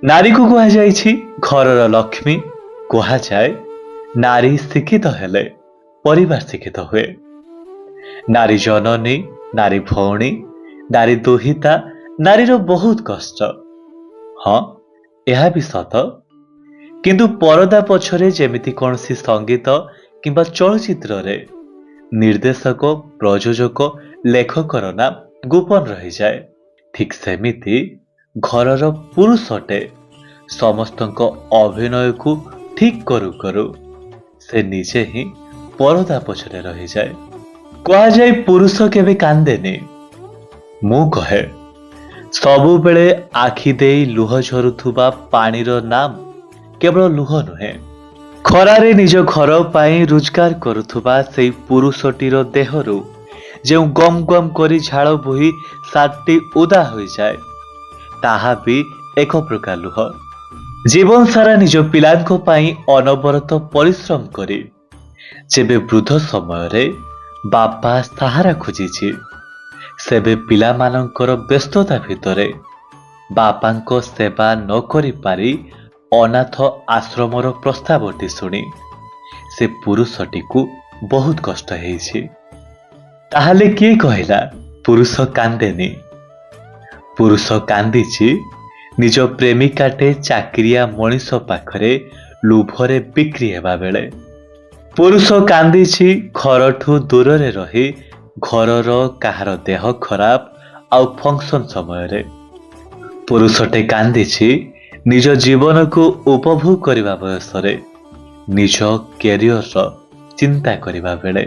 नारी को कुहाଯାଇଛି घरर लक्ष्मी। कुहाଯାଏ नारी शिक्षित हेले परिवार शिक्षित हुए। नारी जननी, नारी भौणी, नारी दुहिता, नारीर बहुत कष्ट। हाँ, ଏହା ବି ସତ। କିନ୍ତୁ ପରଦା ପଛରେ ଯେମିତି କୌଣସି ସଙ୍ଗୀତ କିମ୍ବା ଚଳଚ୍ଚିତ୍ରରେ ନିର୍ଦ୍ଦେଶକ, ପ୍ରଯୋଜକ, ଲେଖକର ନାମ ଗୋପନ ରହିଯାଏ, ଠିକ୍ ସେମିତି ଘରର ପୁରୁଷଟେ ସମସ୍ତଙ୍କ ଅଭିନୟକୁ ଠିକ୍ କରୁ କରୁ ସେ ନିଜେ ହିଁ ପରଦା ପଛରେ ରହିଯାଏ। କୁହାଯାଏ ପୁରୁଷ କେବେ କାନ୍ଦେନି। ମୁଁ କହେ ସବୁବେଳେ ଆଖି ଦେଇ ଲୁହ ଝରୁଥିବା ପାଣିର ନାମ କେବଳ ଲୁହ ନୁହେଁ। ଖରାରେ ନିଜ ଘର ପାଇଁ ରୋଜଗାର କରୁଥିବା ସେଇ ପୁରୁଷଟିର ଦେହରୁ ଯେଉଁ ଗମ୍ ଗମ୍ କରି ଝାଳ ବୋହି ସାର୍ଟଟି ଓଦା ହୋଇଯାଏ, ତାହା ବି ଏକ ପ୍ରକାର ଲୁହ। ଜୀବନ ସାରା ନିଜ ପିଲାଙ୍କ ପାଇଁ ଅନବରତ ପରିଶ୍ରମ କରି ଯେବେ ବୃଦ୍ଧ ସମୟରେ ବାପା ସାହାରା ଖୋଜିଛି, ସେବେ ପିଲାମାନଙ୍କର ବ୍ୟସ୍ତତା ଭିତରେ ବାପାଙ୍କ ସେବା ନ କରିପାରି ଅନାଥ ଆଶ୍ରମର ପ୍ରସ୍ତାବଟି ଶୁଣି ସେ ପୁରୁଷଟିକୁ ବହୁତ କଷ୍ଟ ହେଇଛି। ତାହେଲେ କିଏ କହିଲା ପୁରୁଷ କାନ୍ଦେନି? ପୁରୁଷ କାନ୍ଦିଛି ନିଜ ପ୍ରେମିକାଟେ ଚାକିରିଆ ମଣିଷ ପାଖରେ ଲୋଭରେ ବିକ୍ରି ହେବା ବେଳେ। ପୁରୁଷ କାନ୍ଦିଛି ଘରଠୁ ଦୂରରେ ରହି ଘରର କାହାର ଦେହ ଖରାପ ଆଉ ଫଙ୍କସନ ସମୟରେ। ପୁରୁଷଟେ କାନ୍ଦିଛି ନିଜ ଜୀବନକୁ ଉପଭୋଗ କରିବା ବୟସରେ ନିଜ କ୍ୟାରିୟରର ଚିନ୍ତା କରିବା ବେଳେ।